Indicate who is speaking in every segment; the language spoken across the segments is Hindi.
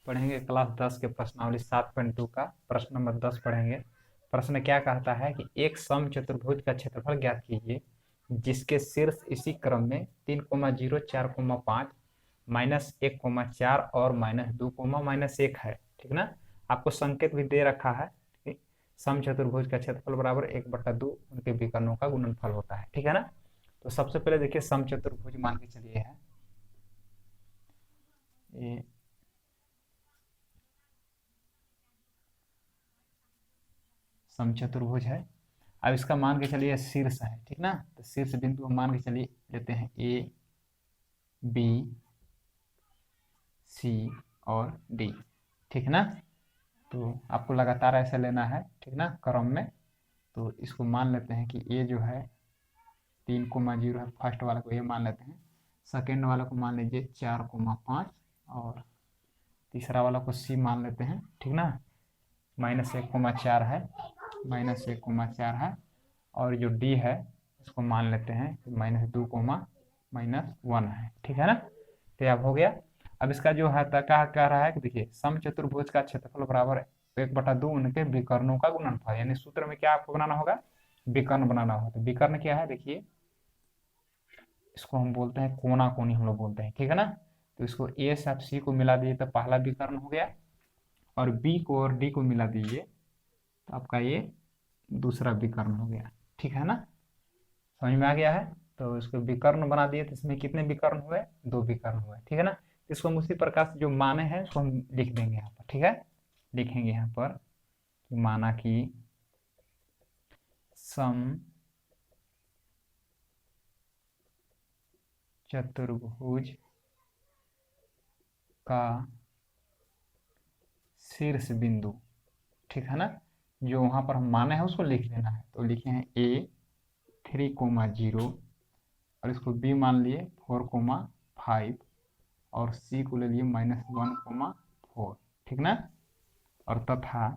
Speaker 1: पढ़ेंगे क्लास 10 के प्रश्नावली 7.2 का प्रश्न नंबर 10 पढ़ेंगे। प्रश्न क्या कहता है कि एक समचतुर्भुज का क्षेत्रफल ज्ञात कीजिए जिसके शीर्ष इसी क्रम में 3,0 4,5 -1,4 और -2, -1 है। ठीक ना। आपको संकेत भी दे रखा है कि समचतुर्भुज का क्षेत्रफल बराबर 1/2 उनके विकर्णों का गुणनफल होता है। ठीक है ना। तो सबसे पहले देखिए समचतुर्भुज मान के चलिए है ये समचतुर्भुज है। अब इसका मान के चलिए शीर्ष है। ठीक ना। तो शीर्ष बिंदु हम मान के चलिए लेते हैं ए, बी, सी और डी। ठीक है ना। तो आपको लगातार ऐसे लेना है। ठीक ना, क्रम में। तो इसको मान लेते हैं कि ए जो है 3,0 है, फर्स्ट वाले को ए मान लेते हैं। सेकेंड वाले को मान लीजिए 4,5 और तीसरा वाला को सी मान लेते हैं। ठीक ना। -1,4 है, -1,4 है। और जो डी है इसको मान लेते हैं -2, -1 है। ठीक है ना। तो अब हो गया। अब इसका जो है क्या कह रहा है कि देखिए समचतुर्भुज का क्षेत्रफल बराबर 1/2 उनके विकर्णों का गुणनफल, यानी सूत्र में क्या आपको बनाना होगा, विकर्ण बनाना होगा। तो विकर्ण क्या है देखिए, इसको हम बोलते हैं कोना कोनी, हम लोग बोलते हैं। ठीक है ना। तो इसको ए से आप सी को मिला दिए तो पहला विकर्ण हो गया, और बी को और डी को मिला दीजिए तो आपका ये दूसरा विकर्ण हो गया। ठीक है ना। समझ में आ गया है। तो इसको विकर्ण बना दिए तो इसमें कितने विकर्ण हुए, 2 विकर्ण हुए। ठीक है ना। इसको हम उसी प्रकार से जो माने हैं उसको हम लिख देंगे यहाँ पर। ठीक है, लिखेंगे यहाँ पर कि माना कि सम चतुर्भुज का शीर्ष बिंदु, ठीक है ना, जो वहां पर हम माने हैं उसको लिख लेना है। तो लिखे हैं ए 3,0 और इसको बी मान लिए 4,5 और सी को ले लिए -1,4। ठीक ना। और तथा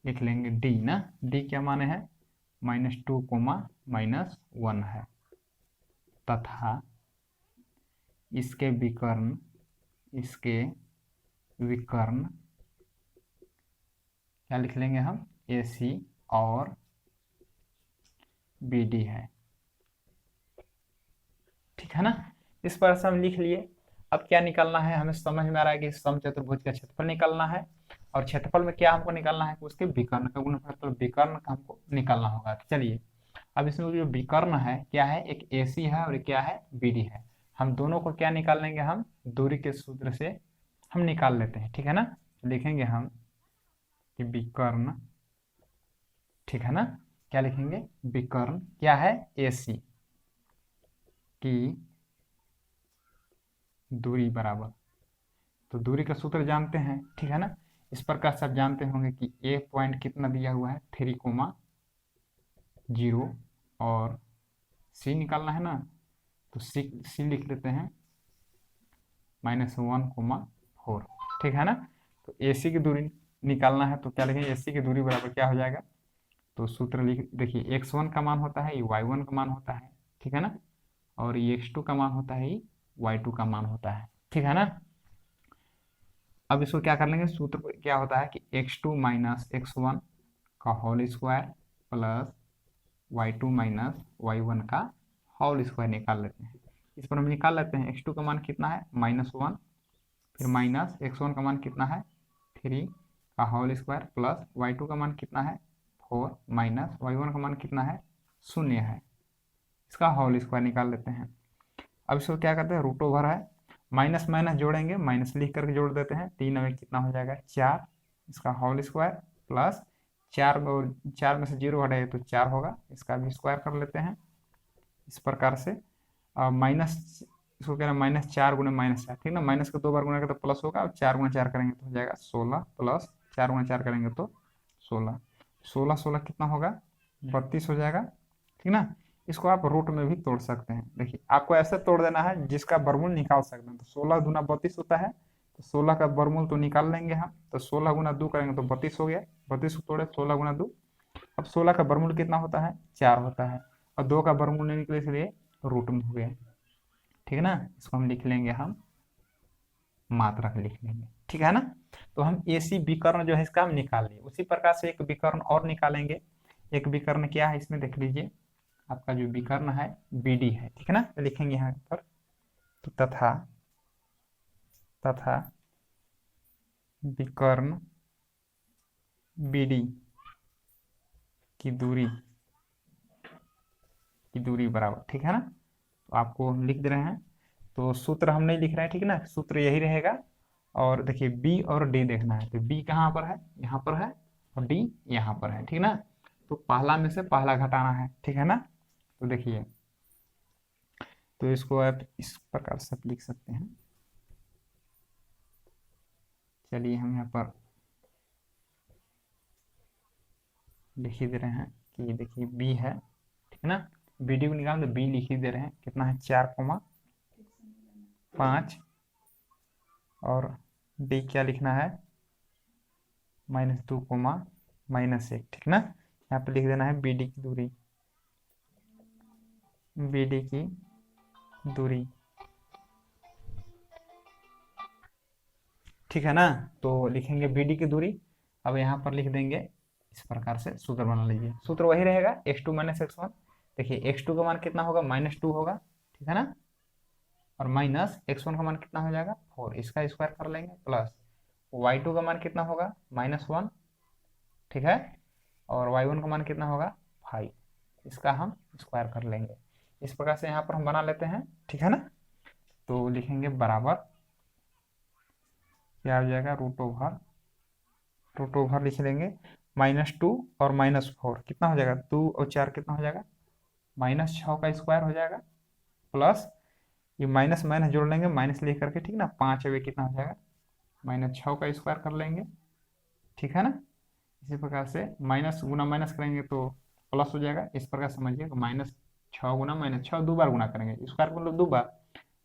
Speaker 1: लिख लेंगे डी ना, डी क्या माने हैं -2, -1 है। तथा इसके विकर्ण, इसके विकर्ण क्या लिख लेंगे हम, ए सी और बी डी है। ठीक है ना। इस पर से हम लिख लिए। अब क्या निकालना है, हमें समझ में आ रहा है कि समचतुर्भुज का क्षेत्रफल निकालना है, और क्षेत्रफल में क्या हमको निकालना है कि उसके विकर्ण का गुणनफल, तो विकर्ण का हमको निकालना होगा। तो चलिए अब इसमें जो विकर्ण है क्या है, एक AC है और एक क्या है, BD है। हम दोनों को क्या निकाल लेंगे, हम दूरी के सूत्र से हम निकाल लेते हैं। ठीक है ना। लिखेंगे हम कि विकर्ण, ठीक है ना, क्या लिखेंगे, विकर्ण क्या है, AC की दूरी बराबर, तो दूरी का सूत्र जानते हैं। ठीक है ना। इस प्रकार से आप जानते होंगे कि ए पॉइंट कितना दिया हुआ है 3,0 और सी निकालना है ना, तो सी लिख लेते हैं -1,4। ठीक है ना। तो AC की दूरी निकालना है तो क्या लिखेंगे, AC की दूरी बराबर क्या हो जाएगा, तो सूत्र लिख देखिए, x1 का मान होता है, ये y1 का मान होता है। ठीक है ना। और ये x2 का मान होता है, ये y2 का मान होता है। ठीक है ना। अब इसको क्या कर लेंगे, सूत्र क्या होता है कि x2 - x1 का whole square plus y2 - y1 का होल स्क्वायर निकाल लेते हैं। इस पर हम निकाल लेते हैं, x2 का मान कितना है -1, फिर माइनस x1 का मान कितना है 3 का होल स्क्वायर प्लस y2 का मान कितना है 4 माइनस y1 का मान कितना है 0 है, इसका होल स्क्वायर निकाल लेते हैं। अब इसको क्या करते हैं, रूट ओवर है, माइनस माइनस जोड़ेंगे, माइनस लिख करके जोड़ देते हैं, 3 में कितना हो जाएगा 4, इसका होल स्क्वायर प्लस 4 और 4 में से 0 हटाए तो 4 होगा, इसका भी स्क्वायर कर लेते हैं इस प्रकार से। माइनस, इसको कह रहे हैं -4 गुना -4। ठीक ना, माइनस को 2 बार गुना करें तो प्लस होगा, और 4 गुना 4 करेंगे तो हो जाएगा 16, प्लस 4 गुना 4 करेंगे तो 16, 16 16 कितना होगा 32 हो जाएगा। ठीक ना। इसको आप रूट में भी तोड़ सकते हैं। देखिए आपको ऐसे तोड़ देना है जिसका वर्गमूल निकाल सकते हैं। तो 16 दूना 32 होता है, तो 16 का वर्गमूल तो निकाल लेंगे हम, तो 16 गुना 2 करेंगे तो 32 हो गया, 32 को तोड़े 16 गुना 2। अब 16 का वर्गमूल कितना होता है 4 होता है, और 2 का वर्गमूल नहीं निकले इसलिए रूट में हो गया। ठीक है ना। इसको हम लिख लेंगे हम मात्रक लिख लेंगे, ठीक है ना। तो हम AC विकर्ण जो है इसका हम निकाल लिए। उसी प्रकार से एक विकर्ण और निकालेंगे। एक विकर्ण क्या है इसमें देख लीजिए, आपका जो विकर्ण है BD है, ठीक है ना। तो लिखेंगे यहाँ पर तो तथा विकर्ण BD की दूरी बराबर, ठीक है ना। तो आपको लिख दे रहे हैं, तो सूत्र हम नहीं लिख रहे हैं, ठीक है ना, सूत्र यही रहेगा। और देखिए B और D देखना है, तो B कहाँ पर है, यहाँ पर है, और D यहाँ पर है, ठीक है ना। तो पहला में से पहला घटाना है, ठीक है ना। तो देखिए, तो इसको आप इस प्रकार से लिख सकते हैं। चलिए हम यहाँ पर लिख ही दे रहे हैं कि देखिए B है, ठीक है ना। BD को निकाल तो B लिख ही दे रहे हैं, कितना है 4,5, और D क्या लिखना है -2, -1, ठीक ना। यहाँ पे लिख देना है BD की दूरी, ठीक है ना। तो लिखेंगे BD की दूरी। अब यहाँ पर लिख देंगे इस प्रकार से, सूत्र बना लीजिए। सूत्र वही रहेगा x2 - x1। देखिए x2 का मान कितना होगा, -2 होगा, ठीक है ना। और माइनस x1 का मान कितना हो जाएगा 4, इसका स्क्वायर कर लेंगे, प्लस y2 का मान कितना होगा -1, ठीक है। और y1 का मान कितना होगा 5, इसका हम स्क्वायर कर लेंगे। इस प्रकार से यहाँ पर हम बना लेते हैं, ठीक है ना। तो लिखेंगे बराबर क्या हो जाएगा, रूट ओवर लिख लेंगे, -2 और -4 कितना हो जाएगा, 2 और 4 कितना हो जाएगा, -6 का स्क्वायर हो जाएगा, प्लस ये माइनस माइनस जोड़ लेंगे, माइनस ले करके, ठीक ना। 5 अब कितना हो जाएगा, -6 का स्क्वायर कर लेंगे, ठीक है ना। इसी प्रकार से माइनस गुना माइनस करेंगे तो प्लस हो जाएगा। इस प्रकार समझिए, -6 गुना -6 दो बार गुना करेंगे, स्क्वायर को मतलब 2 बार,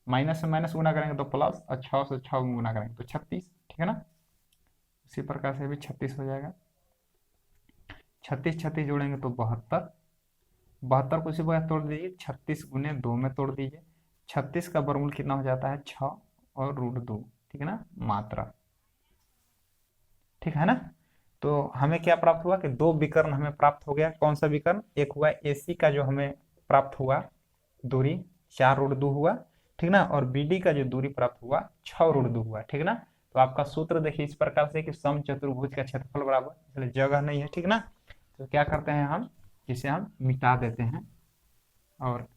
Speaker 1: माइनस से माइनस गुना करेंगे तो प्लस, और 6 से 6 गुना करेंगे तो 36, ठीक है ना। उसी प्रकार से भी 36 हो जाएगा। 36 जोड़ेंगे तो 72, 72 को इसी प्रकार तोड़ दीजिए, 36 गुने 2 में तोड़ दीजिए। 36 का वर्गमूल कितना हो जाता है 6 और √2, ठीक है ना, मात्रा, ठीक है ना। तो हमें क्या प्राप्त हुआ कि 2 विकर्ण हमें प्राप्त हो गया। कौन सा विकर्ण, एक हुआ AC का जो हमें प्राप्त हुआ दूरी 4√2 हुआ, ठीक ना। और BD का जो दूरी प्राप्त हुआ 6√2 हुआ, ठीक ना। तो आपका सूत्र देखिए इस प्रकार से कि समचतुर्भुज का क्षेत्रफल बराबर, इसलिए जगह नहीं है, ठीक ना। तो क्या करते हैं हम, इसे हम मिटा देते हैं, और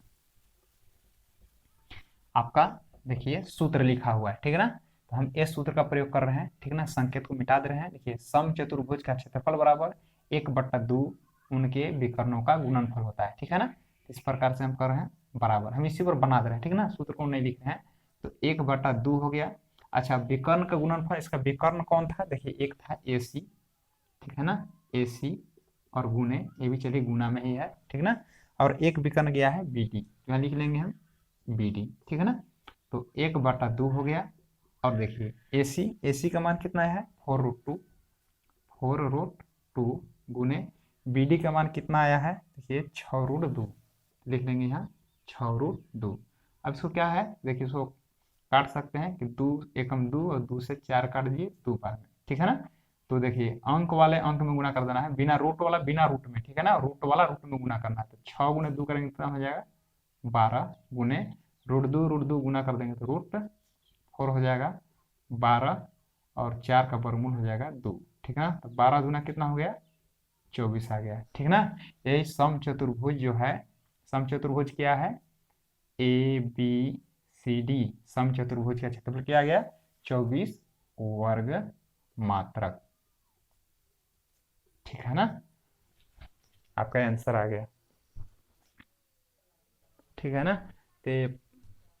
Speaker 1: आपका देखिए सूत्र लिखा हुआ है, ठीक है ना। तो हम इस सूत्र का प्रयोग कर रहे हैं, ठीक ना, संकेत को मिटा दे रहे हैं। देखिए समचतुर्भुज का क्षेत्रफल बराबर 1/2 उनके विकर्णों का गुणनफल होता है, ठीक है ना। इस प्रकार से हम कर रहे हैं बराबर, हम इसी पर बना दे रहे हैं, ठीक ना, सूत्र को नहीं लिख रहे हैं। तो 1/2 हो गया। अच्छा, विकर्ण का गुणनफल, इसका विकर्ण कौन था, देखिए एक था AC, ठीक है ना, AC और गुणे, ये भी चलिए गुना में ही है, ठीक ना। और एक विकर्ण गया है BD, यहाँ लिख लेंगे हम BD, ठीक है ना। तो 1/2 हो गया। और देखिए AC का मान कितना है 4√2 गुने BD का मान कितना आया है, देखिए 6√2, लिख लेंगे यहाँ 6√2। अब इसको क्या है, देखिए इसको काट सकते हैं कि 2 एकम 2 और 2 से 4 काट दिए 2 बार में, ठीक है ना। तो देखिए अंक वाले अंक में गुना कर देना है, बिना रूट वाला बिना रूट में, ठीक है ना, रूट वाला रूट में गुना करना है। तो 6 गुने 2 करेंगे कितना हो जाएगा 12 गुने √2 गुना कर देंगे तो √4 हो जाएगा 12, और 4 का वर्गमूल हो जाएगा 2, ठीक है ना। तो 12 गुना कितना हो गया 24 आ गया, ठीक ना। यही समचतुर्भुज जो है, समचतुर्भुज क्या है ABCD, समचतुर्भुज का क्षेत्रफल क्या आ गया 24 वर्ग मात्रक, ठीक है ना। आपका आंसर आ गया, ठीक है ना। तो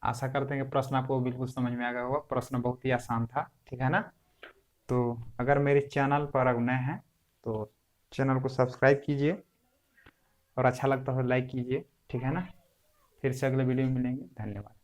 Speaker 1: आशा करते हैं कि प्रश्न आपको बिल्कुल समझ में आ गया होगा। प्रश्न बहुत ही आसान था, ठीक है ना। तो अगर मेरे चैनल पर अब नए हैं तो चैनल को सब्सक्राइब कीजिए, और अच्छा लगता हो लाइक कीजिए, ठीक है ना। फिर से अगले वीडियो में मिलेंगे, धन्यवाद।